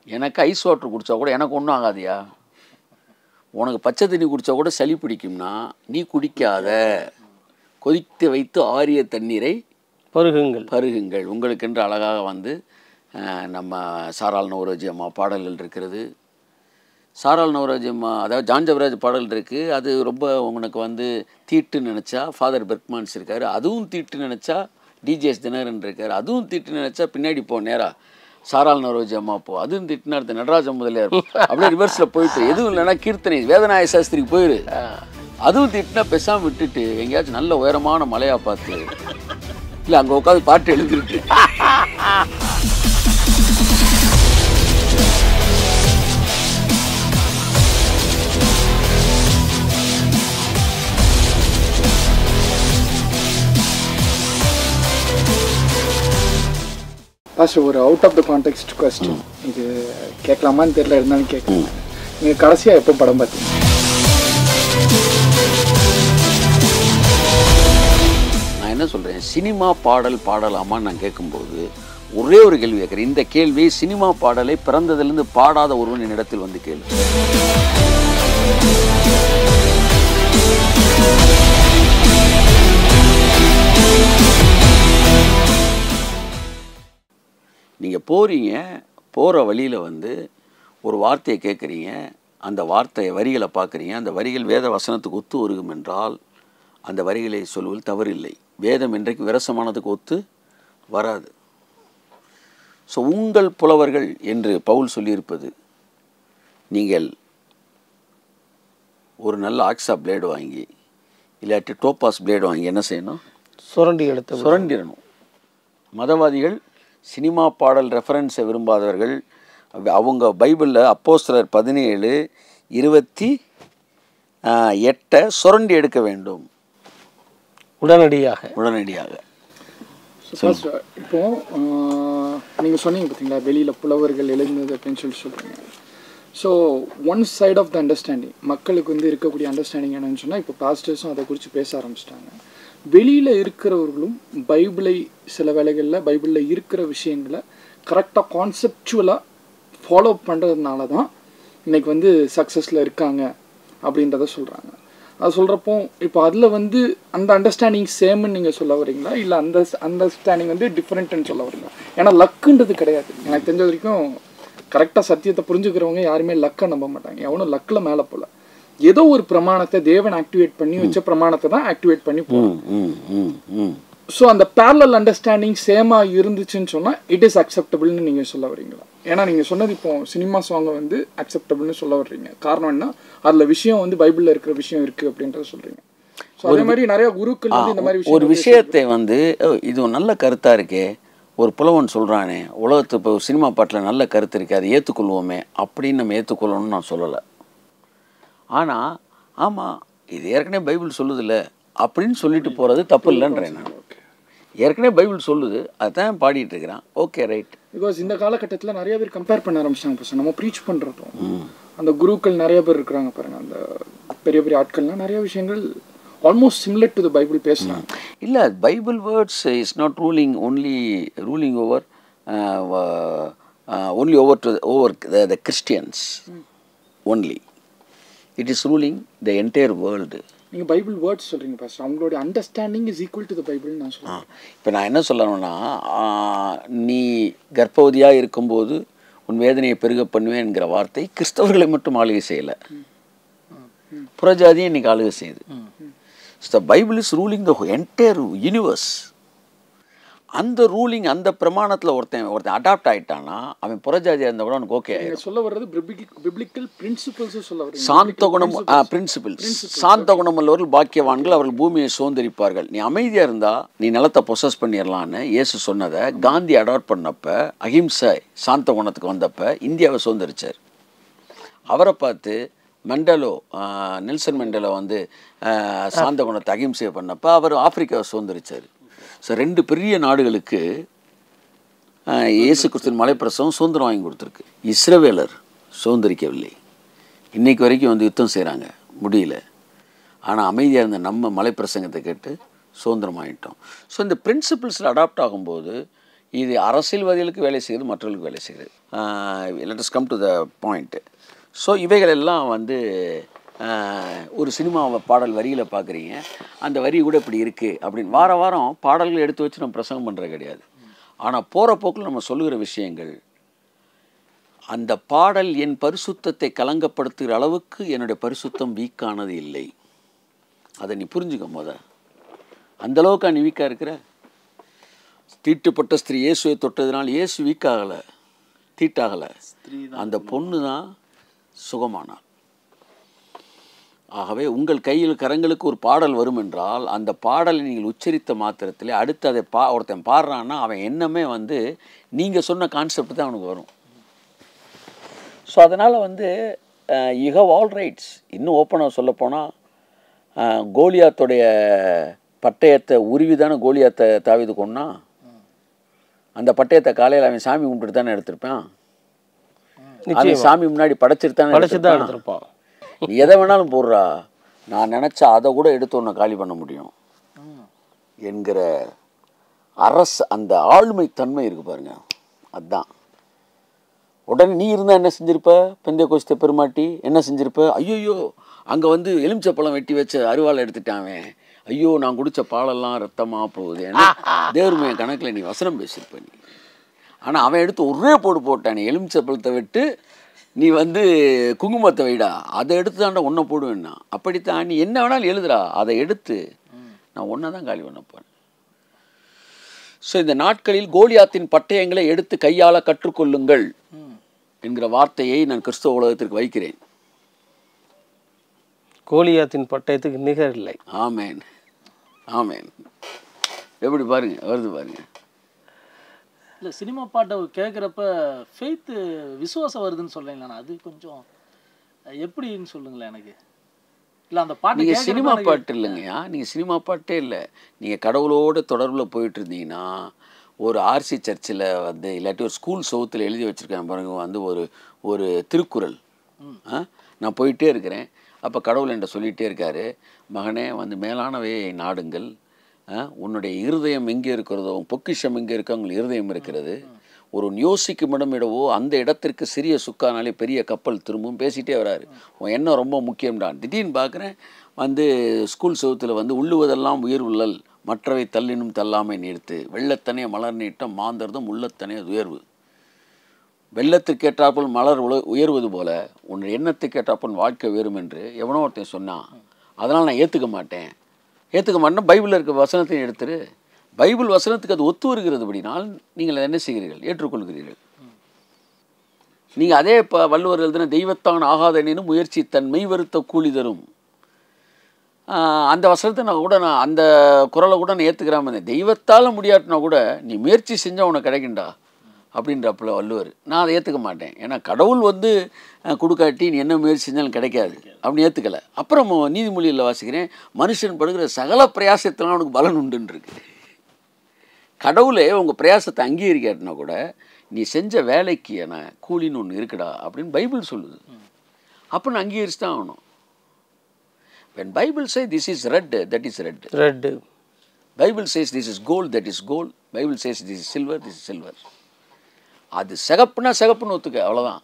எனக்கு ice water குடித்தா கூட எனக்கு ஒன்றும் ஆகாதியா? உனக்கு பச்சை தண்ணி குடித்தா கூட சளி பிடிக்கும்னா நீ குடிக்காத, கொதித்து வைத்து ஆரிய தண்ணீரை பருகுங்கள். உங்களுக்கென்று அழகாக வந்து நம்ம சாராள் நவரோஜி அம்மா பாடல்கள் இருக்கிறது. சாராள் நவரோஜி அம்மா, அதாவது ஜான் ஜெபராஜ் பாடல் இருக்குது. அது ரொம்ப உங்களுக்கு வந்து தீட்டுன்னு நினச்சா ஃபாதர் பெர்க்மான்ஸ் இருக்கார், அதுவும் தீட்டு நினச்சா டிஜிஎஸ் தினகரன் இருக்கார், அதுவும் தீட்டு நினச்சா பின்னாடி போ நேராக சாராள் நவரோஜி அம்மா போ, அதுவும் திட்டுனா அடுத்த நடராஜ முதலியார், அப்படியே ரிவர்ஸில் போயிட்டு எதுவும் இல்லைன்னா கீர்த்தனை வேதநாய சாஸ்திரிக்கு போயிரு, அதுவும் திட்டுனா பெசாமல் விட்டுட்டு எங்கேயாச்சும் நல்ல உயரமான மலையாக பார்த்து இல்லை அங்கே உட்காந்து பாட்டு எழுதிட்டு பாஸ்டர், ஒரு out of the context question, இது கேட்கலாமான்னு தெரியல, இருந்தாலும் கேட்கலாம். நீங்கள் கடைசியாக எப்போ படம் பார்த்தீங்க? நான் என்ன சொல்கிறேன், சினிமா பாடல் பாடலாமான்னு நான் கேட்கும்போது ஒரே ஒரு கேள்வி கேட்குறேன். இந்த கேள்வி சினிமா பாடலை பிறந்ததிலிருந்து பாடாத ஒருவன் என்னிடத்தில் வந்து கேள்வி. நீங்கள் போகிற வழியில் வந்து ஒரு வார்த்தையை கேட்குறீங்க, அந்த வார்த்தை வரிகளை பார்க்குறீங்க, அந்த வரிகள் வேத வசனத்துக்கு ஒத்து வருகும் என்றால் அந்த வரிகளை சொல்வதில் தவறில்லை. வேதம் இன்றைக்கு விரசமானதுக்கு ஒத்து வராது. ஸோ உங்கள் புலவர்கள் என்று பவுல் சொல்லியிருப்பது, நீங்கள் ஒரு நல்ல ஆக்ஸா பிளேடு வாங்கி இல்லாட்டி டோப்பாஸ் பிளேடு வாங்கி என்ன செய்யணும்? சுரண்டிடணும். மதவாதிகள் சினிமா பாடல் ரெஃபரன்ஸை விரும்பாதவர்கள், அவங்க பைபிளில் அப்போஸ்தலர் 17:28 சுரண்டி எடுக்க வேண்டும் உடனடியாக. இப்போ நீங்கள் சொன்னீங்க பார்த்தீங்களா, வெளியில் புலவர்கள் எழுந்தது அப்படின்னு சொல்கிறீங்க. So one side of the understanding, மக்களுக்கு வந்து இருக்கக்கூடிய அண்டர்ஸ்டாண்டிங் என்னன்னு சொன்னால், இப்போ பாஸ்டர்ஸும் அதை குறித்து பேச ஆரம்பிச்சிட்டாங்க. வெளியில் இருக்கிறவர்களும் பைபிளை சில வேளைகளில் பைபிளில் இருக்கிற விஷயங்களை கரெக்டாக கான்செப்டுவலாக ஃபாலோ பண்ணுறதுனால தான் இன்றைக்கி வந்து சக்ஸஸில் இருக்காங்க அப்படின்றத சொல்கிறாங்க. அது சொல்கிறப்போ இப்போ அதில் வந்து அந்த அண்டர்ஸ்டாண்டிங் சேம்னு நீங்கள் சொல்ல வரீங்களா, இல்லை அந்த அண்டர்ஸ்டாண்டிங் வந்து டிஃப்ரெண்ட்டுன்னு சொல்ல வரீங்களா? ஏன்னா லக்குன்றது கிடையாது. எனக்கு தெரிஞ்ச வரைக்கும் கரெக்டாக சத்தியத்தை புரிஞ்சுக்கிறவங்க யாருமே லக்கை நம்ப மாட்டாங்க. எவனும் லக்கில் மேலே போகல, ஏதோ ஒரு பிரமாணத்தை தேவன் ஆக்டிவேட் பண்ணி வச்ச பிரமாணத்தை தான் ஆக்டிவேட் பண்ணி போகணும். ஸோ அந்த பேரலல் அண்டர்ஸ்டாண்டிங் சேமாக இருந்துச்சுன்னு சொன்னால் இட் இஸ் அக்செப்டபிள்னு நீங்கள் சொல்ல வரீங்களா? ஏன்னா நீங்கள் சொன்னது இப்போ சினிமா சாங்கை வந்து அக்செப்டபிள்னு சொல்ல வர்றீங்க. காரணம் என்ன, அதில் விஷயம் வந்து பைபிளில் இருக்கிற விஷயம் இருக்குது அப்படின்றத சொல்கிறீங்க. ஸோ அதே மாதிரி நிறைய குருக்கள் வந்து இந்த மாதிரி ஒரு விஷயத்தை வந்து இது நல்ல கருத்தாக இருக்கே, ஒரு புலவன் சொல்கிறானே, உலகத்து இப்போ சினிமா பாட்டில் நல்ல கருத்து இருக்குது, அதை ஏற்றுக்கொள்வோமே அப்படின்னு நம்ம ஏற்றுக்கொள்ளணும்னு நான் சொல்லலை. ஆனால் ஆமாம் இது ஏற்கனவே பைபிள் சொல்லுதில்ல அப்படின்னு சொல்லிட்டு போகிறது தப்பு இல்லைன்றேன் நான். ஏற்கனவே பைபிள் சொல்லுது, அதுதான் பாடிட்டு இருக்கிறான், ஓகே ரைட். பிகாஸ் இந்த காலகட்டத்தில் நிறைய பேர் கம்பேர் பண்ண ஆரம்பிச்சிட்டாங்க. நம்ம ப்ரீச் பண்ணுறதும் அந்த குருக்கள் நிறைய பேர் இருக்கிறாங்க பாருங்க, அந்த பெரிய பெரிய ஆட்கள்லாம் நிறைய விஷயங்கள் almost similar to the Bible பேசுகிறாங்க. இல்லை, Bible words is not ruling over the Christians only. It is ruling the entire world. நீங்கள் பைபிள் வேர்ட்ஸ் சொல்கிறீங்க பாஸ்டர், அவங்களுடைய understanding is equal to the Bible நான் சொல்கிறேன். இப்போ நான் என்ன சொல்லணும்னா, நீ கர்ப்பவதியாக இருக்கும்போது உன் வேதனையை பெருக பண்ணுவேன் என்கிற வார்த்தை கிறிஸ்தவர்களை மட்டும் ஆளுகை செய்யலை, புறஜாதியும் இன்னைக்கு ஆளுகை செய்யுது. The Bible is ruling the entire universe. அந்த ரூலிங், அந்த பிரமாணத்தில் ஒருத்தன் அடாப்ட் ஆகிட்டான்னா அவன் புறஜாதியாக இருந்தால் கூட அவனுக்கு ஓகே ஆகிடும். சொல்ல வர்றது பிப்ளிக்கல் பிரின்சிபல்ஸ் சொல்ல வர்றது. சாந்த குணம் பிரின்சிபிள்ஸ். சாந்த குணம் உள்ளவர்கள் பாக்கியவான்கள், அவர்கள் பூமியை சுதந்திரிப்பார்கள். நீ அமைதியாக இருந்தால் நீ நிலத்தை பொசஸ் பண்ணிடலான்னு இயேசு சொன்னதை காந்தி அடாப்ட் பண்ணப்ப, அஹிம்சை சாந்த குணத்துக்கு வந்தப்போ இந்தியாவை சுதந்திரிச்சார். அவரை பார்த்து நெல்சன் மண்டேலா வந்து சாந்த குணத்தை அஹிம்சையை பண்ணப்போ அவர் ஆப்பிரிக்காவை சுதந்திரிச்சார். ஸோ 2 பெரிய நாடுகளுக்கு இயேசு கிறிஸ்துவின் மலைப்பிரசவம் சுதந்திரம் வாங்கி கொடுத்துருக்கு. இஸ்ரவேலர் சுதந்திரிக்கவில்லை, இன்றைக்கு வரைக்கும் வந்து யுத்தம் செய்கிறாங்க, முடியல. ஆனால் அமைதியாக இருந்த நம்ம மலைப்பிரசங்கத்தை கேட்டு சுதந்திரம் ஆகிட்டோம். ஸோ இந்த பிரின்சிபிள்ஸில் அடாப்ட் ஆகும்போது இது அரசியல்வாதிகளுக்கு வேலை செய்கிறது, மற்றவர்களுக்கு வேலை செய்கிறது. Let us come to the point. So இவைகளெல்லாம் வந்து ஒரு சினிமா பாடல் வரியில் பார்க்குறீங்க, அந்த வரி கூட இப்படி இருக்குது அப்படின்னு வார வாரம் பாடல்கள் எடுத்து வச்சு நம்ம பிரசங்கம் பண்ணுறது கிடையாது. ஆனால் போகிற போக்கில் நம்ம சொல்லுகிற விஷயங்கள், அந்த பாடல் என் பரிசுத்தத்தை கலங்கப்படுத்துகிற அளவுக்கு என்னுடைய பரிசுத்தம் வீக்கானது இல்லை. அதை நீ புரிஞ்சுக்க அந்தளவுக்கா நீ வீக்காக இருக்கிற? தீட்டுப்பட்ட ஸ்திரீ இயேசுவை தொட்டதுனால் இயேசு வீக்காகலை, தீட்டாகலை, அந்த பொண்ணு தான் சுகமானாள். ஆகவே உங்கள் கையில் கரங்களுக்கு ஒரு பாடல் வரும் என்றால் அந்த பாடலை நீங்கள் உச்சரித்த மாத்திரத்தில் அடுத்து அதை ஒருத்தன் பாடுறான்னா அவன் எண்ணமே வந்து நீங்கள் சொன்ன கான்செப்ட் தான் அவனுக்கு வரும். ஸோ அதனால் வந்து யூ ஹவ் ஆல் ரைட்ஸ். இன்னும் ஓப்பனாக சொல்லப்போனால் கோலியாத்துடைய பட்டயத்தை உருவிதானே கோலியாத்தை தாவீது கொன்னா. அந்த பட்டயத்தை காலையில் அவன் சாமி கும்பிட்டு தானே எடுத்திருப்பான். அவன் சாமி முன்னாடி படைச்சிட்டு தான் எடுத்திருப்பான். நீ எதை வேணாலும் போடுறா, நான் நினச்சா அதை கூட எடுத்து ஒன்று காலி பண்ண முடியும் என்கிற அந்த ஆளுமை தன்மை இருக்குது பாருங்க. அதுதான் உடனே நீ இருந்தால் என்ன செஞ்சிருப்ப? பெந்தேகோஸ்தே பெருமாட்டி என்ன செஞ்சிருப்ப? ஐயோ அங்கே வந்து எலுமிச்சப்பழம் வெட்டி வச்ச அருவாள் எடுத்துட்டான், ஐயோ நான் குடித்த பாலெல்லாம் ரத்தமாக போகுது, ஏன்னா தேவருமைய கணக்கில் நீ வசனம் பேசியிருப்ப நீ. ஆனால் அவன் எடுத்து ஒரே போட்டான், நீ எலுமிச்சப்பழத்தை விட்டு நீ வந்து குங்குமத்தை வைடா, அதை எடுத்து தாண்டா ஒன்றை போடுவேன்னா. அப்படித்தான் நீ என்ன வேணாலும் எழுதுறா, அதை எடுத்து நான் ஒன்றை தான் காலி பண்ண போகிறேன். ஸோ இந்த நாட்களில் கோலியாத்தின் பட்டயங்களை எடுத்து கையாள கற்றுக்கொள்ளுங்கள் என்கிற வார்த்தையை நான் கிறிஸ்தவ உலகத்திற்கு வைக்கிறேன். கோலியாத்தின் பட்டயத்துக்கு நிகர் இல்லை. ஆமேன், ஆமேன். எப்படி பாருங்க, வருது பாருங்க. இல்லை, சினிமா பாட்டை கேட்குறப்ப ஃபெய்த்து விசுவாசம் வருதுன்னு சொல்கிறீங்களா? அது கொஞ்சம் எப்படின்னு சொல்லுங்களேன் எனக்கு. இல்லை அந்த பாட்டு நீங்கள் சினிமா பாட்டு இல்லைங்கய்யா, நீங்கள் சினிமா பாட்டே இல்லை. நீங்கள் கடவுளோடு தொடர்பில் போயிட்டு இருந்தீங்கன்னா ஒரு ஆர்சி சர்ச்சில் வந்து இல்லாட்டி ஒரு ஸ்கூல் சவுத்தில் எழுதி வச்சுருக்கேன் பாருங்க, வந்து ஒரு திருக்குறள் நான் போயிட்டே இருக்கிறேன். அப்போ கடவுள் என்கிட்ட சொல்லிகிட்டே இருக்காரு, மகனே வந்து மேலானவையை நாடுங்கள், உன்னுடைய இருதயம் எங்கே இருக்கிறதோ பொக்கிஷம் எங்கே இருக்கோ உங்கள் இருதயம் இருக்கிறது, ஒரு யோசிக்கும் இடமிடவோ அந்த இடத்திற்கு சிறிய சுக்கானாலே பெரிய கப்பல் திரும்பவும் பேசிகிட்டே வராரு. உன் எண்ணம் ரொம்ப முக்கியம்டான். திடீர்னு பார்க்குறேன் வந்து ஸ்கூல் சவுத்தில் வந்து உள்ளுவதெல்லாம் உயர் உள்ளல் மற்றவை தள்ளினும் தள்ளாமை நீர்த்து வெள்ளத்தனைய மலர் நீட்டம் மாந்தர்தும் உள்ளத்தனைய உயர்வு. வெள்ளத்துக்கு ஏற்றாப்போல் மலர் உயர்வது போல உன்னுடைய எண்ணத்துக்கு ஏற்றாப்போல் வாழ்க்கை உயரும் என்று எவனோ ஒருத்தன் சொன்னான். அதனால் நான் ஏற்றுக்க மாட்டேன். பைபிளில் இருக்க வசனத்தையும் எடுத்துரு. பைபிள் வசனத்துக்கு அது ஒத்து வருகிறது அப்படினால் நீங்கள் அதை என்ன செய்கிறீர்கள்? ஏற்றுக்கொள்கிறீர்கள். நீங்கள் அதே இப்போ வள்ளுவர் எழுதின தெய்வத்தான் ஆகாதனும் முயற்சி தன் மெய் வருத்த கூலி தரும் அந்த வசனத்தை நான் அந்த குரலை கூட நான் ஏற்றுக்கிறாம தெய்வத்தால் முடியாட்டினா கூட நீ முயற்சி செஞ்சால் உனக்கு கிடைக்குண்டா அப்படின்றப்பல வள்ளுவர். நான் அதை ஏற்றுக்க மாட்டேன். ஏன்னா கடவுள் வந்து கொடுக்காட்டி நீ என்ன முயற்சி செஞ்சாலும் கிடைக்காது அப்படின்னு ஏற்றுக்கலை. அப்புறம் நீதிமொழியில் வாசிக்கிறேன், மனுஷன் படுகிற சகல பிரயாசத்தினாலும் அவனுக்கு பலன் உண்டுன்னு இருக்கு. கடவுளே உங்கள் பிரயாசத்தை அங்கீகரிக்காட்டினா கூட நீ செஞ்ச வேலைக்கு என கூலின்னு ஒன்று இருக்குடா அப்படின்னு பைபிள் சொல்லுது. அப்போ நான் அங்கீகரிச்சு தான் ஆகணும். When Bible says this is red, that is red. Red. Bible says this is gold, that is gold. Bible says this is silver, this is silver. அது சிகப்புனா சிகப்புன்னு ஒத்துக்க, அவ்வளோதான்.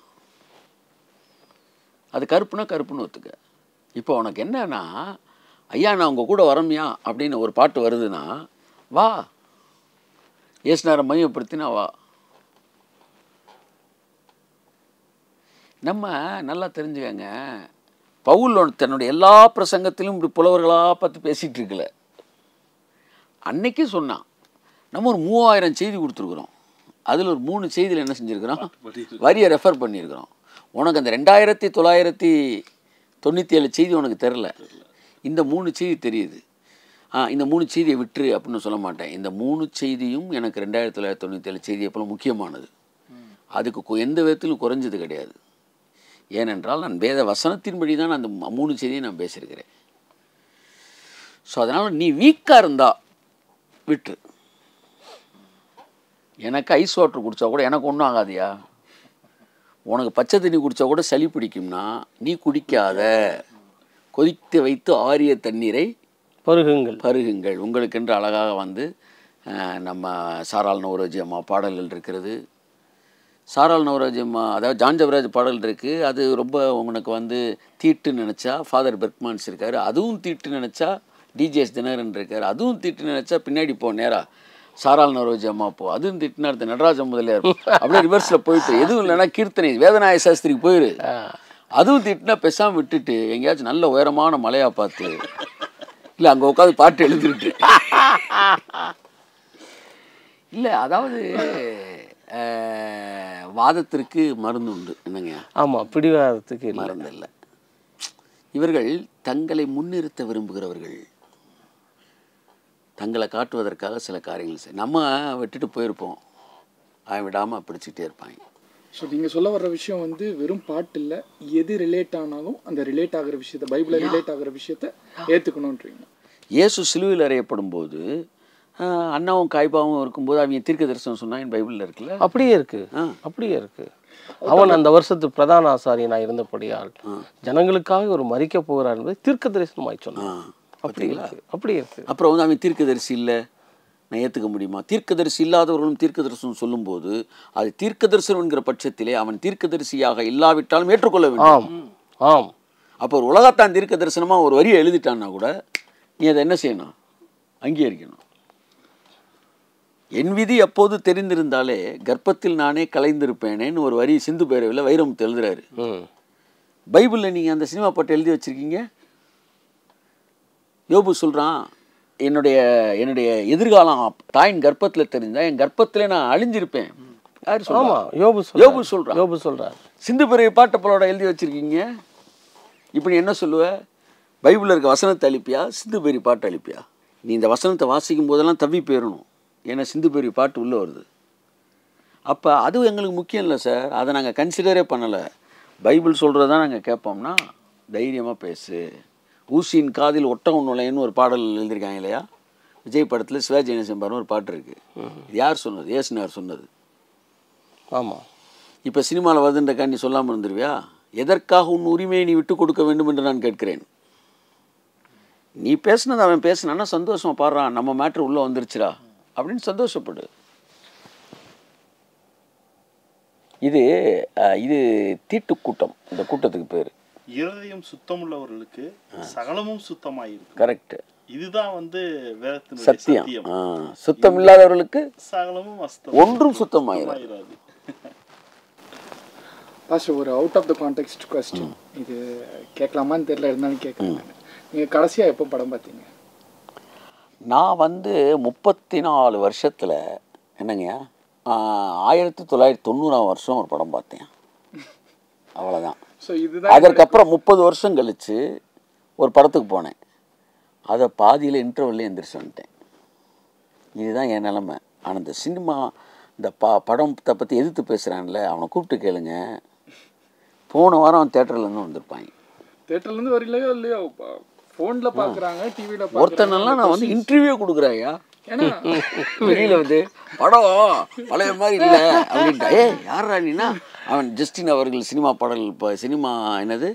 அது கருப்புனா கருப்புன்னு ஒத்துக்க. இப்போ உனக்கு என்னன்னா, ஐயா நான் உங்கள் கூட வரமியா அப்படின்னு ஒரு பாட்டு வருதுன்னா வா, ஏசுநாரை மையப்படுத்தினா வா. நம்ம நல்லா தெரிஞ்சுக்கங்க, பவுல் தன்னுடைய எல்லா பிரசங்கத்திலும் இப்படி புலவர்களாக பார்த்து பேசிகிட்டு இருக்கல. அன்னைக்கு சொன்னான், நம்ம ஒரு 3000 செய்தி கொடுத்துருக்குறோம். அதில் ஒரு 3 செய்தியில் என்ன செஞ்சுருக்கிறோம்? வரியை ரெஃபர் பண்ணியிருக்கிறோம். உனக்கு அந்த 2997 செய்தி உனக்கு தெரில, இந்த 3 செய்தி தெரியுது. இந்த 3 செய்தியை விட்டுரு அப்படின்னு சொல்ல மாட்டேன். இந்த 3 செய்தியும் எனக்கு 2997 செய்தியை போல முக்கியமானது. அதுக்கு எந்த விதத்திலும் குறைஞ்சது கிடையாது. ஏனென்றால் நான் வேத வசனத்தின்படி தான் அந்த 3 செய்தியை நான் பேசியிருக்கிறேன். ஸோ அதனால் நீ வீக்காக இருந்தா விட்டு. எனக்கு ஐஸ் வாட்டர் குடித்தா கூட எனக்கு ஒன்றும் ஆகாதியா. உனக்கு பச்சை தண்ணி குடித்தா கூட சளி பிடிக்கும்னா நீ குடிக்காத, கொதித்து வைத்து ஆரிய தண்ணீரை பருகுங்கள் பருகுங்கள். உங்களுக்கென்று அழகாக வந்து நம்ம சாராள் நவரோஜி அம்மா பாடல்கள் இருக்கிறது. சாராள் நவரோஜி அம்மா அதாவது ஜான் ஜெபராஜ் பாடல் இருக்குது. அது ரொம்ப உனக்கு வந்து தீட்டுன்னு நினச்சா ஃபாதர் பெர்க்மான்ஸ் இருக்கார், அதுவும் தீட்டு நினச்சா டிஜிஎஸ் தினகரன் இருக்கார், அதுவும் தீட்டு நினச்சா பின்னாடி போ நேராக சாராள் நவரோஜி அம்மா போ, அதுவும் திட்டினா அடுத்த நடராஜ முதலியார் அப்படியே ரிவர்ஸில் போயிட்டு, எதுவும் இல்லைன்னா கீர்த்தனை வேதநாய சாஸ்திரிக்கு போயிரு, அதுவும் திட்டினா பெசாமல் விட்டுட்டு எங்கேயாச்சும் நல்ல உயரமான மலையாக பார்த்து இல்லை அங்கே உட்காந்து பாட்டு எழுதிட்டு இல்லை. அதாவது வாதத்திற்கு மருந்து உண்டு என்னங்க? ஆமாம், பிடிவாதத்துக்கு மருந்து இல்லை. இவர்கள் தங்களை முன்னிறுத்த விரும்புகிறவர்கள், தங்களை காட்டுவதற்காக சில காரியங்கள் செய்ய நம்ம விட்டுட்டு போயிருப்போம், அவன் விடாமல் பிடிச்சிக்கிட்டே இருப்பாங்க. ஸோ நீங்கள் சொல்ல வர்ற விஷயம் வந்து வெறும் பாட்டு இல்லை, எது ரிலேட் ஆனாலும் அந்த ரிலேட் ஆகிற விஷயத்த, பைபிளில் ரிலேட் ஆகிற விஷயத்த ஏற்றுக்கணுன்றீங்க. இயேசு சிலுவையில் அறையப்படும் போது அண்ணாவும் காய்பாவும் இருக்கும்போது அவங்க தீர்க்க தரிசனம் சொன்னாங்க, பைபிளில் இருக்குல்ல? அப்படியே இருக்கு, அப்படியே இருக்கு. அவன் அந்த வருஷத்து பிரதான ஆசாரியனாக இருந்தபடியால் ஜனங்களுக்காக ஒரு மரிக்க போகிறார் என்பதை தீர்க்க தரிசனமாய் சொன்னான். அப்படிங்களா? அப்படியே இருக்கு. அப்புறம் வந்து அவன் தீர்க்கதரிசி இல்லை, நான் ஏற்றுக்க முடியுமா? தீர்க்கதரிசி இல்லாதவர்களும் தீர்க்க தரிசனம் சொல்லும்போது அது தீர்க்க தரிசனம் என்கிற பட்சத்திலே அவன் தீர்க்கதரிசியாக இல்லாவிட்டாலும் ஏற்றுக்கொள்ள வேண்டும். ஆம், ஆம். அப்போ ஒரு உலகத்தான் தீர்க்க தரிசனமாக ஒரு வரியை எழுதிட்டான்னா கூட நீ அதை என்ன செய்யணும்? அங்கீகரிக்கணும். என் விதி அப்போது தெரிந்திருந்தாலே கர்ப்பத்தில் நானே கலைந்திருப்பேனேன்னு ஒரு வரி சிந்து பேரவையில் வைரமுத்து எழுதுறாரு. பைபிளில் நீங்கள் அந்த சினிமா பாட்டு எழுதி வச்சிருக்கீங்க. யோபு சொல்கிறான், என்னுடைய எதிர்காலம் தாயின் கர்ப்பத்தில் தெரிஞ்சா என் கர்ப்பத்திலே நான் அழிஞ்சிருப்பேன். யார் சொல்லுவா? யோபு சொல்கிறான். சிந்து பேரவை பாட்டப்பலோட எழுதி வச்சிருக்கீங்க. இப்படி என்ன சொல்லுவ? பைபிளில் இருக்க வசனத்தை அழிப்பியா, சிந்து பேரி பாட்டு அழிப்பியா? நீ இந்த வசனத்தை வாசிக்கும் போதெல்லாம் தவி போயிடணும், ஏன்னா சிந்து பேரி பாட்டு உள்ளே வருது. அப்போ அது எங்களுக்கு முக்கியம் இல்லை சார், அதை நாங்கள் கன்சிடரே பண்ணலை. பைபிள் சொல்கிறது தான் நாங்கள் கேட்போம்னா தைரியமாக பேசு. ஊசியின் காதில் ஒட்டகம் நுழைன்னு ஒரு பாடல் எழுதியிருக்காங்க இல்லையா? விஜய் படத்தில் சிவாஜி கணேசன் பாருன்னு ஒரு பாட்டு இருக்குது. இது யார் சொன்னது? ஏசுனார் சொன்னது. ஆமாம். இப்போ சினிமாவில் வருதுன்றக்கா நீ சொல்லாமல் இருந்துருவியா? எதற்காக உன் உரிமையை நீ விட்டு கொடுக்க வேண்டும் என்று நான் கேட்கிறேன். நீ பேசுனது அவன் பேசுனான்னா சந்தோஷமா பாடுறான், நம்ம மேட்ரு உள்ளே வந்துருச்சுரா அப்படின்னு சந்தோஷப்படு. இது தீட்டு கூட்டம். இந்த கூட்டத்துக்கு பேர் இருதயம் சுத்தமுள்ளவர்களுக்கு சகலமும் சுத்தமாயிருக்கு. கரெக்ட். இதுதான் வந்து வேதத்தினுடைய சத்தியம். சத்தியம். சுத்தம் இல்லாதவர்களுக்கு சகலமும் ஒன்றும் சுத்தமாயிராது. பாஸ்டர், ஒரு out of the context question, இது கேட்கலாமான்னு தெரியல, இருந்தாலும் கேட்கலாம். நீங்கள் கடைசியாக எப்போ படம் பார்த்தீங்க? நான் வந்து 34 வருஷத்தில் என்னங்க 1990 ஒரு படம் பார்த்தேன், அவ்வளோதான். ஸோ இதுதான். அதற்கப்புறம் 30 வருஷம் கழித்து ஒரு படத்துக்கு போனேன், அதை பாதியில் இன்டர்வல்லே எந்திரிச்சு வந்துட்டேன். இதுதான் என் நிலமை. ஆனால் இந்த சினிமா இந்த படத்தை பற்றி எதிர்த்து பேசுகிறான்ல, அவனை கூப்பிட்டு கேளுங்க. போன வாரம் அவன் தேட்டர்லேருந்து வந்திருப்பாங்க. தேட்டர்லேருந்து வரலையோ இல்லையோ, ஃபோனில் பார்க்குறாங்க, டிவியில் பார்க்குறாங்க. ஒருத்தனெல்லாம் நான் வந்து இன்டர்வியூ கொடுக்குறாயா வெளியில் வந்து படம் பழைய மாதிரி இல்லை அப்படின்ட்டா. யாரா நீனா? அவன் ஜஸ்டின் அவர்கள் சினிமா பாடல்கள் இப்போ சினிமா என்னது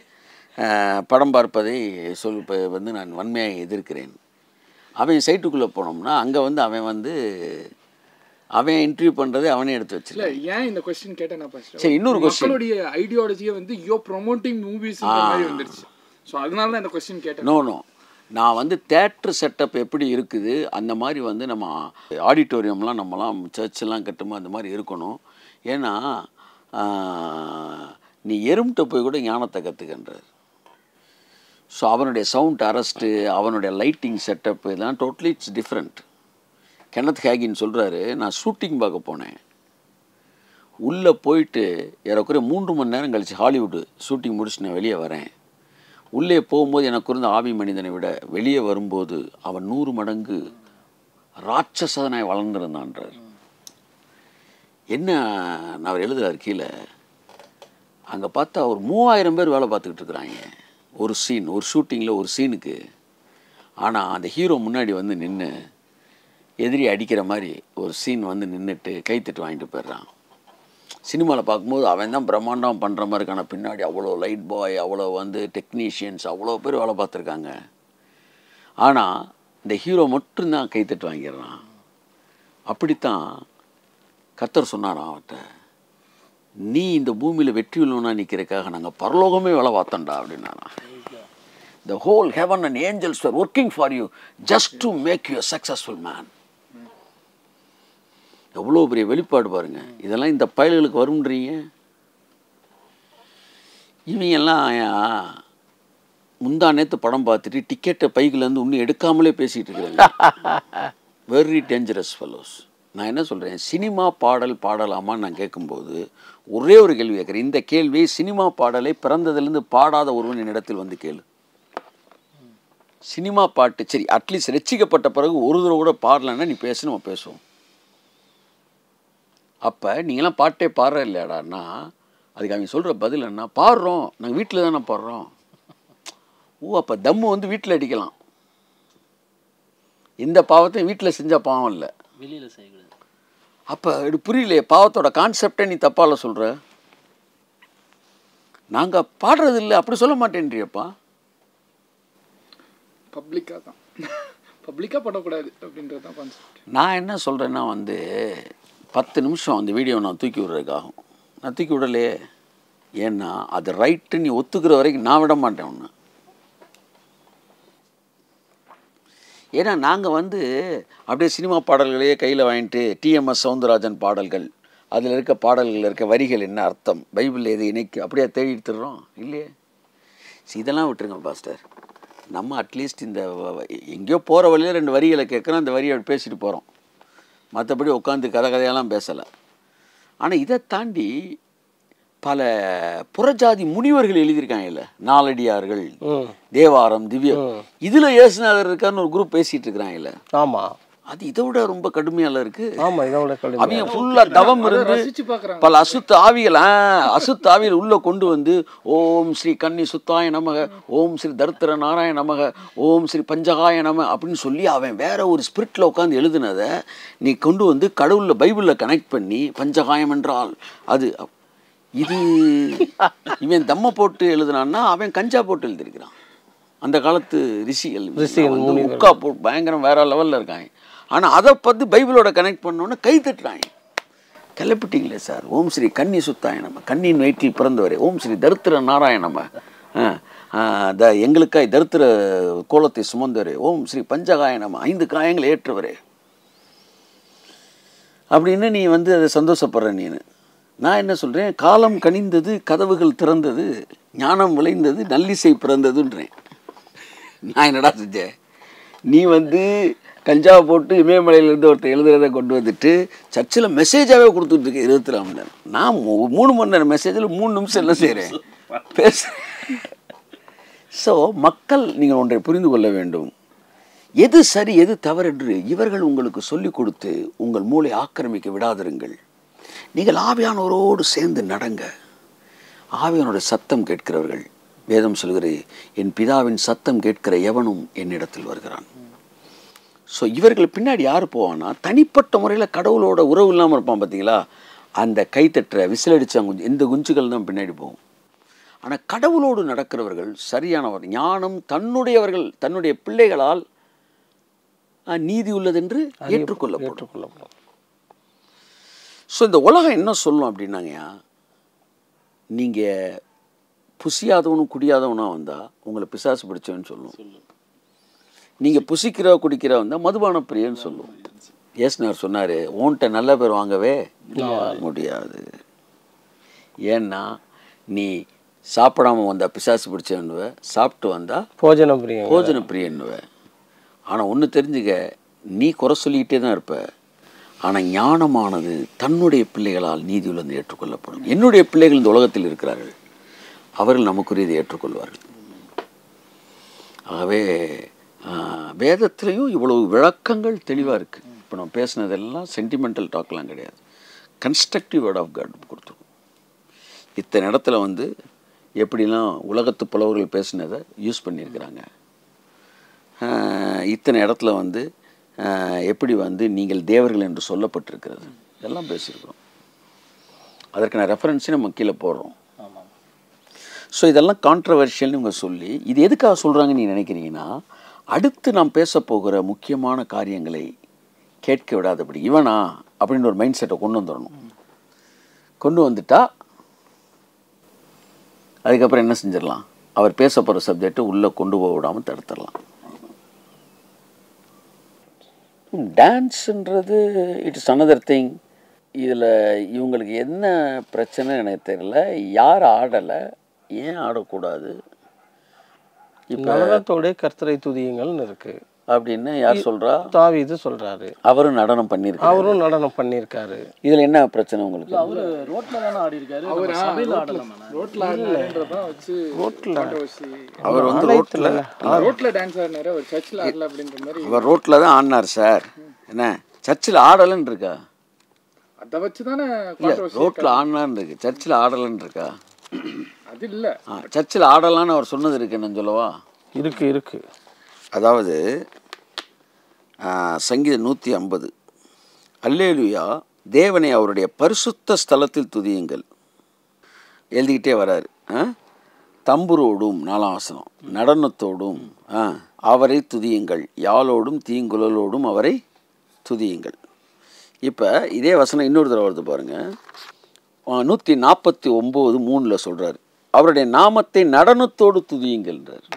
படம் பார்ப்பதை இப்போ வந்து நான் வன்மையாக எதிர்க்கிறேன். அவன் சைட்டுக்குள்ளே போனோம்னா அங்கே வந்து அவன் இன்டர்வியூ பண்ணுறதை அவனே எடுத்து வச்சில்ல. ஏன் இந்த கொஸ்டின் கேட்டேன் நான்? சரி, இன்னொரு கொஸ்டின். மக்களுடைய ஐடியாலஜியை வந்து யோ ப்ரொமோட்டிங் மூவிஸ் மாதிரி வந்துருச்சு. ஸோ அதனால தான் இந்த கொஸ்டின் கேட்டேன். நோ நான் வந்து தேட்டர் செட்டப் எப்படி இருக்குது அந்த மாதிரி வந்து நம்ம ஆடிட்டோரியம்லாம் நம்மலாம் சர்ச்செல்லாம் கட்டுமோ அந்த மாதிரி இருக்கணும். ஏன்னா நீ எறும்பிட்ட போய் கூட ஞானத்தை கற்றுக்கின்றார். ஸோ அவனுடைய சவுண்ட் அரெஸ்ட்டு, அவனுடைய லைட்டிங் செட்டப் இதெல்லாம் totally it's different. Kenneth Hagin சொல்கிறாரு, நான் ஷூட்டிங் பார்க்க போனேன், உள்ளே போயிட்டு ஏறக்குறைய 3 மணி நேரம் கழிச்சு ஹாலிவுட்டு ஷூட்டிங் முடிச்சு நான் வெளியே வரேன். உள்ளே போகும்போது எனக்கு இருந்த ஆவி மனிதனை விட வெளியே வரும்போது அவன் 100 மடங்கு ராட்சசனாய் வளர்ந்துருந்தான்றார். என்ன நான் அவர் எழுதுறாரு கீழே, அங்கே பார்த்தா ஒரு 3000 பேர் வேலை பார்த்துக்கிட்டு இருக்கிறாங்க ஒரு சீன், ஒரு ஷூட்டிங்கில் ஒரு சீனுக்கு. ஆனால் அந்த ஹீரோ முன்னாடி வந்து நின்று எதிரி அடிக்கிற மாதிரி ஒரு சீன் வந்து நின்றுட்டு கைத்தட்டு வாங்கிட்டு போயிடுறான். சினிமாவில் பார்க்கும்போது அவன் தான் பிரம்மாண்டம் பண்ணுற மாதிரி இருக்கான, பின்னாடி அவ்வளோ லைட் பாய், அவ்வளோ வந்து டெக்னீஷியன்ஸ், அவ்வளோ பேர் வேலை பார்த்துருக்காங்க. ஆனால் இந்த ஹீரோ மட்டும்தான் கைத்தட்டு வாங்கிடுறான். அப்படித்தான் கர்த்தர் சொன்னாராம் அவர்கிட்ட, நீ இந்த பூமியில் வெற்றி உள்ளவனா நிற்கிறதுக்காக நாங்கள் பரலோகமே வேலை பார்த்தோம்டா அப்படின்னாராம். The whole heaven and angels were working for you just to make you a successful man. எவ்வளோ பெரிய வெளிப்பாடு பாருங்க. இதெல்லாம் இந்த பயல்களுக்கு வரும்ன்றீங்க. இவங்கெல்லாம் முந்தா நேற்று படம் பார்த்துட்டு டிக்கெட்டை பைக்குலேருந்து இன்னும் எடுக்காமலே பேசிகிட்டு இருக்கிறாங்க. Very dangerous fellows. நான் என்ன சொல்கிறேன், சினிமா பாடல் பாடலாமான்னு நான் கேட்கும்போது ஒரே ஒரு கேள்வி கேட்குறேன். இந்த கேள்வி சினிமா பாடலை பிறந்ததுலேருந்து பாடாத ஒருவன் என்னிடத்தில் வந்து கேளு. சினிமா பாட்டு சரி, அட்லீஸ்ட் ரசிக்கப்பட்ட பிறகு ஒரு தடவை கூட பாடலைன்னா நீ பேசு, நம்ம பேசுவோம். அப்போ நீங்களாம் பாட்டே பாடுற இல்லையாடான்னா அதுக்கு அவங்க சொல்கிற பதில் என்ன, பாடுறோம், நாங்கள் வீட்டில் தானே பாடுறோம். ஓ, அப்போ தம்மு வந்து வீட்டில் அடிக்கலாம், இந்த பாவத்தையும் வீட்டில் செஞ்சால் பாவம் இல்லை, வெளியில் செய்யக்கூடாது. அப்போ இது புரியலையே, பாவத்தோட கான்செப்டை நீ தப்பால சொல்கிற. நாங்கள் பாடுறது இல்லை அப்படி சொல்ல மாட்டேன்றியப்பா. பப்ளிக்காக தான், பப்ளிக்காக பண்ணக்கூடாது அப்படின்றது தான் கான்செப்ட். நான் என்ன சொல்கிறேன்னா வந்து 10 நிமிஷம் அந்த வீடியோ நான் தூக்கி விடுறதுக்காகும். நான் தூக்கி விடலையே, ஏன்னா அது ரைட்டு நீ ஒத்துக்கிற வரைக்கும் நான் விட மாட்டேன் ஒன்று. ஏன்னா நாங்கள் வந்து அப்படியே சினிமா பாடல்களையே கையில் வாங்கிட்டு டிஎம்எஸ் சவுந்தரராஜன் பாடல்கள், அதில் இருக்க பாடல்களில் இருக்க வரிகள் என்ன அர்த்தம், பைபிளில் எது இணைக்கு அப்படியே தேடி எடுத்துடுறோம் இல்லையே. இதெல்லாம் விட்டுருங்க பாஸ்டர். நம்ம அட்லீஸ்ட் இந்த எங்கேயோ போகிற வழியில் 2 வரிகளை கேட்குறோம், அந்த வரியை பேசிட்டு போகிறோம். மற்றபடி உட்காந்து கதையெல்லாம் பேசலை. ஆனால் இதை தாண்டி பல புறஜாதி முனிவர்கள் எழுதியிருக்காங்க இல்லை, நாலடியார்கள், தேவாரம், திவ்யம், இதில் இயேசுநாதர் இருக்காருன்னு ஒரு குரூப் பேசிகிட்டு இருக்கிறாங்க இல்லை. ஆமாம், அது இதை விட ரொம்ப கடுமையால இருக்கு. ஆமாம், இதை விட கடுமை. அவங்க ஃபுல்லாக தவம் இருந்து பல அசுத்த ஆவிகள் உள்ள கொண்டு வந்து ஓம் ஸ்ரீ கன்னி சுத்தாய நமக, ஓம் ஸ்ரீ தருத்திர நாராயண நமக, ஓம் ஸ்ரீ பஞ்சகாய நம அப்படின்னு சொல்லி அவன் வேற ஒரு ஸ்பிரிட்டில் உட்காந்து எழுதுனதை நீ கொண்டு வந்து கடவுளில் பைபிளில் கனெக்ட் பண்ணி பஞ்சகாயம் என்றால் அது இது இவன் தம்மை போட்டு எழுதுனான்னா அவன் கஞ்சா போட்டு எழுதியிருக்கிறான். அந்த காலத்து ரிஷிகள் உட்கா போட்டு பயங்கரம் வேற லெவலில் இருக்காங்க. ஆனால் அதை பார்த்து பைபிளோட கனெக்ட் பண்ணோன்னே கை தட்டுறாங்க. கிளப்பிட்டீங்களே சார். ஓம் ஸ்ரீ கன்னி சுத்தாய நம்ம, கண்ணின் வயிற்றில் பிறந்தவரே. ஓம் ஸ்ரீ தருத்திர நாராயண நம்ம, எங்களுக்காய் தருத்திர கோலத்தை சுமந்தவரே. ஓம் ஸ்ரீ பஞ்சகாய நம்ம, 5 காயங்களை ஏற்றவரே அப்படின்னு நீ வந்து அதை சந்தோஷப்படுற. நீனு நான் என்ன சொல்கிறேன், காலம் கனிந்தது, கதவுகள் திறந்தது, ஞானம் விளைந்தது, நல்லிசை பிறந்ததுன்றேன். நான் என்னடா செஞ்சேன், நீ வந்து கஞ்சாவை போட்டு இமயமலையிலேருந்து ஒருத்தர் எழுதுறதை கொண்டு வந்துட்டு சர்ச்சில் மெசேஜாகவே கொடுத்துட்ருக்கேன் 24 மணி நேரம். நான் 3 மணி நேரம் மெசேஜில் 3 நிமிஷம் என்ன செய்கிறேன், பேச. ஸோ மக்கள் நீங்கள் ஒன்றை புரிந்து கொள்ள வேண்டும், எது சரி எது தவறு என்று இவர்கள் உங்களுக்கு சொல்லிக் கொடுத்து உங்கள் மூளை ஆக்கிரமிக்க விடாதிருங்கள். நீங்கள் ஆவியானவரோடு சேர்ந்து நடங்க. ஆவியானோட சத்தம் கேட்கிறவர்கள், வேதம் சொல்கிறது, என் பிதாவின் சத்தம் கேட்கிற எவனும் என்னிடத்தில் வருகிறான். ஸோ இவர்கள் பின்னாடி யார் போவான்னா, தனிப்பட்ட முறையில் கடவுளோட உறவு இல்லாமல் இருப்பான் பார்த்தீங்களா, அந்த கைத்தட்டுற விசிலடித்த இந்த குஞ்சுகள் தான் பின்னாடி போகும். ஆனால் கடவுளோடு நடக்கிறவர்கள் சரியானவர், ஞானம் தன்னுடையவர்கள், தன்னுடைய பிள்ளைகளால் நீதி உள்ளதென்று ஏற்றுக்கொள்ளப்படும். ஸோ இந்த உலகம் என்ன சொல்லும் அப்படின்னாங்கயா, நீங்கள் புசியாதவனும் குடியாதவனாக வந்தால் உங்களை பிசாசு பிடிச்சவன்னு சொல்லும். நீங்கள் புசிக்கிற குடிக்கிற வந்தால் மதுபான பிரியன்னு சொல்லும். ஏசுனார் சொன்னார், உன்கிட்ட நல்ல பேர் வாங்கவே முடியாது. ஏன்னா நீ சாப்பிடாம வந்தால் பிசாசு பிடிச்சவன்னுவ, சாப்பிட்டு வந்தால் போஜன பிரியன்னுவ. ஆனால் ஒன்று தெரிஞ்சுக்க, நீ குறை சொல்லிக்கிட்டே தான் இருப்ப. ஆனால் ஞானமானது தன்னுடைய பிள்ளைகளால் நீதி உள்ளது ஏற்றுக்கொள்ளப்படும். என்னுடைய பிள்ளைகள் இந்த உலகத்தில் இருக்கிறார்கள், அவர்கள் நமக்குரியதை ஏற்றுக்கொள்வார்கள். ஆகவே வேதத்திலையும் இவ்வளவு விளக்கங்கள் தெளிவாக இருக்குது. இப்போ நம்ம பேசினதெல்லாம் சென்டிமெண்டல் டாக்லாம் கிடையாது, கன்ஸ்ட்ரக்டிவ் வேர்ட் ஆஃப் காட் கொடுத்துருக்கோம். இத்தனை இடத்துல வந்து எப்படிலாம் உலகத்து புலவர்கள் பேசினதை யூஸ் பண்ணியிருக்கிறாங்க. இத்தனை இடத்துல வந்து எப்படி வந்து நீங்கள் தேவர்கள் என்று சொல்லப்பட்டிருக்கிறது இதெல்லாம் பேசியிருக்கிறோம். அதற்கான ரெஃபரன்ஸை நம்ம கீழே போடுறோம். ஸோ இதெல்லாம் கான்ட்ரவர்ஷியல்னு இவங்க சொல்லி, இது எதுக்காக சொல்கிறாங்கன்னு நீங்கள் நினைக்கிறீங்கன்னா, அடுத்து நாம் பேச போகிற முக்கியமான காரியங்களை கேட்க விடாதபடி இவனா அப்படின்னு ஒரு மைண்ட் செட்டை கொண்டு வந்துடணும். கொண்டு வந்துட்டா அதுக்கப்புறம் என்ன செஞ்சிடலாம், அவர் பேச போகிற சப்ஜெக்டை உள்ளே கொண்டு போக விடாமல் தடுத்துடலாம். டான்ஸுன்றது இட் இஸ் அனதர் திங். இதில் இவங்களுக்கு என்ன பிரச்சனை எனக்கு தெரியல. யார் ஆடலை, ஏன் ஆடக்கூடாது, இப்போ நடனத்தோட கர்த்தரை துதியுங்கள்னு இருக்கு அப்படின்னு யார் சொல்கிறா? தாவீது சொல்றாரு. அவரும் நடனம் பண்ணியிருக்காரு. அவரும் நடனம் பண்ணியிருக்காரு. இதில் என்ன பிரச்சனை உங்களுக்கு? அவரு ரோட்ல தானே ஆடி இருக்காரு, நம்ம சபையில ஆடலாம். ரோட்ல ஆடுறதான் வச்சு அவர் வந்து ரோட்ல டான்ஸ் ஆடினாரு, அவர் சர்ச்சில் ஆடல அப்படின்ற மாதிரி. அவர் ரோட்டில் தான் ஆடினார் சார். என்ன சர்ச்சில் ஆடலைன்னு இருக்கா? அதை வச்சு தானே ரோட்டில் ஆடினான்னு இருக்கு, சர்ச்சில் ஆடலைன்னு இருக்கா? அது இல்லை. சர்ச்சில் ஆடலான்னு அவர் சொன்னது இருக்கு, என்ன சொல்லவா? இருக்கு. அதாவது சங்கீதம் 150 அல்லேலூயா தேவனை அவருடைய பரிசுத்த ஸ்தலத்தில் துதியுங்கள் எழுதிக்கிட்டே வராரு. தம்புரோடும் 4ஆம் வசனம் நடனத்தோடும் அவரை துதியுங்கள், யாழோடும் தீங்குழலோடும் அவரை துதியுங்கள். இப்போ இதே வசனம் இன்னொரு தடவை வருது பாருங்கள். 149:3 சொல்கிறார், அவருடைய நாமத்தை நடனத்தோடு துதியுங்கள்ன்றார்.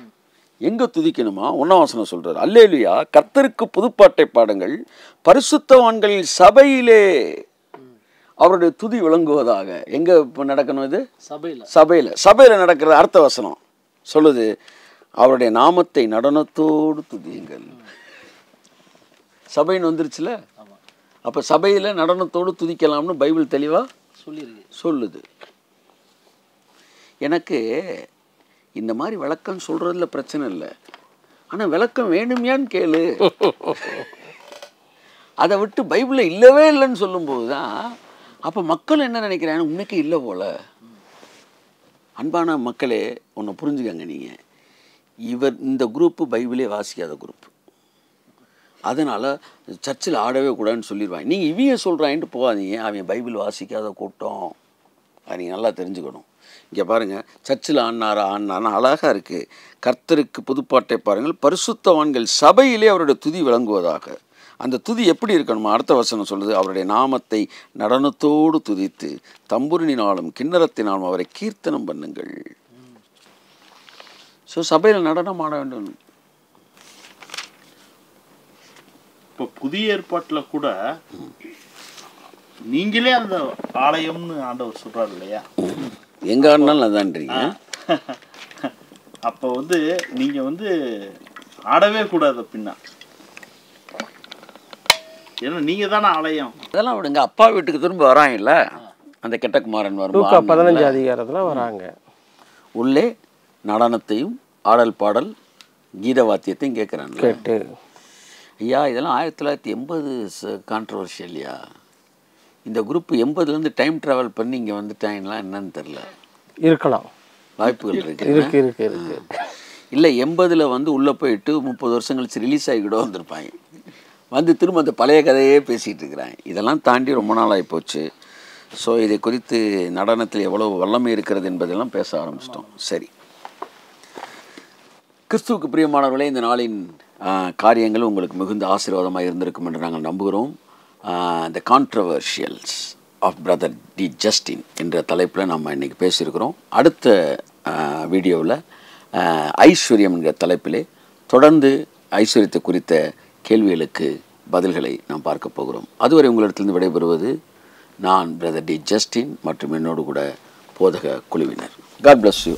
எங்கே துதிக்கணுமா? 1ஆம் வசனம் சொல்கிறார், அல்லேலூயா கர்த்தருக்கு புதுப்பாட்டை பாடுங்கள், பரிசுத்தவான்களின் சபையிலே அவருடைய துதி விளங்குவதாக. எங்கே இப்போ நடக்கணும் இது? சபையில் நடக்கிறது. அடுத்த வசனம் சொல்லுது, அவருடைய நாமத்தை நடனத்தோடு துதியுங்கள். சபைன்னு வந்துருச்சுல, அப்போ சபையில் நடனத்தோடு துதிக்கலாம்னு பைபிள் தெளிவாக சொல்லுது. எனக்கு இந்த மாதிரி விளக்கம் சொல்கிறதுல பிரச்சனை இல்லை, ஆனால் விளக்கம் வேணுமையான்னு கேளு. அதை விட்டு பைபிளில் இல்லவே இல்லைன்னு சொல்லும்போது தான் அப்போ மக்கள் என்ன நினைக்கிறாங்க, உண்மைக்கு இல்லை போல. அன்பான மக்களே ஒன்று புரிஞ்சுக்கங்க, நீங்கள் இந்த குரூப்பு பைபிளே வாசிக்காத குரூப். அதனால் சர்ச்சில் ஆடவே கூடாதுன்னு சொல்லிடுவாங்க. நீங்கள் இவங்க சொல்கிறான்ட்டு போகாதீங்க, அவன் பைபிள் வாசிக்காத கூட்டம். அது நீங்கள் நல்லா தெரிஞ்சுக்கணும். இங்கே பாருங்கள், சர்ச்சில் ஆடினார்னா அழகாக இருக்குது. கர்த்தருக்கு புதுப்பாட்டை பாருங்கள், பரிசுத்தவான்கள் சபையிலே அவருடைய துதி விளங்குவதாக. அந்த துதி எப்படி இருக்கணுமா? அடுத்த வசனம் சொல்லுது, அவருடைய நாமத்தை நடனத்தோடு துதித்து தம்புரினாலும் கிண்ணறத்தினாலும் அவரை கீர்த்தனம் பண்ணுங்கள். ஸோ சபையில் நடனம் ஆட வேண்டும். இப்போ புதிய ஏற்பாட்டில் கூட நீங்களே அந்த ஆலயம்னு ஆண்டவர் சொல்றாரு இல்லையா? எங்க ஆடினாலும் அதான்றீங்க. அப்போ நீங்க ஆடவே கூடாது பின்னா, ஏன்னா நீங்க தானே ஆலயம். அதெல்லாம் விடுங்க, அப்பா வீட்டுக்கு திரும்ப வராங்கல்ல, அந்த கெட்ட குமாரன் வரும் 15 அதிகாரத்தில் வராங்க. உள்ளே நடனத்தையும் ஆடல் பாடல் கீத வாத்தியத்தையும் கேட்குறாங்க. கேட்டு ஐயா இதெல்லாம் 1980 கான்ட்ரவர்ஷியல்லையா? இந்த குரூப் 80லேருந்து டைம் ட்ராவல் பண்ணி இங்கே வந்துட்டாங்கன்னா என்னன்னு தெரில. இருக்கலாம், வாய்ப்புகள் இருக்கு. இல்லை 80ல் உள்ளே போயிட்டு 30 வருஷம் கழிச்சு ரிலீஸ் ஆகிக்கூட வந்திருப்பாங்க, திரும்ப அந்த பழைய கதையே பேசிகிட்டு இருக்கிறாங்க. இதெல்லாம் தாண்டி ரொம்ப நாள் ஆகி போச்சு. ஸோ இதை குறித்து நடனத்தில் எவ்வளோ வல்லமை இருக்கிறது என்பதெல்லாம் பேச ஆரம்பிச்சிட்டோம். சரி, கிறிஸ்துவுக்கு பிரியமானவர்களே, இந்த நாளின் காரியங்கள் உங்களுக்கு மிகுந்த ஆசீர்வாதமாக இருந்திருக்கும் என்று நாங்கள் நம்புகிறோம். த கான்ட்ரவர்ஷியல்ஸ் ஆஃப் பிரதர் டி ஜஸ்டின் என்ற தலைப்பில் நம்ம இன்றைக்கி பேசியிருக்கிறோம். அடுத்த வீடியோவில் ஐஸ்வர்யம் என்ற தலைப்பிலே தொடர்ந்து ஐஸ்வர்யத்தை குறித்த கேள்விகளுக்கு பதில்களை நாம் பார்க்க போகிறோம். அதுவரை உங்களிடத்திலிருந்து விடைபெறுவது நான் பிரதர் டி ஜஸ்டின் மற்றும் என்னோடு கூட போதக குழுவினர். God bless you.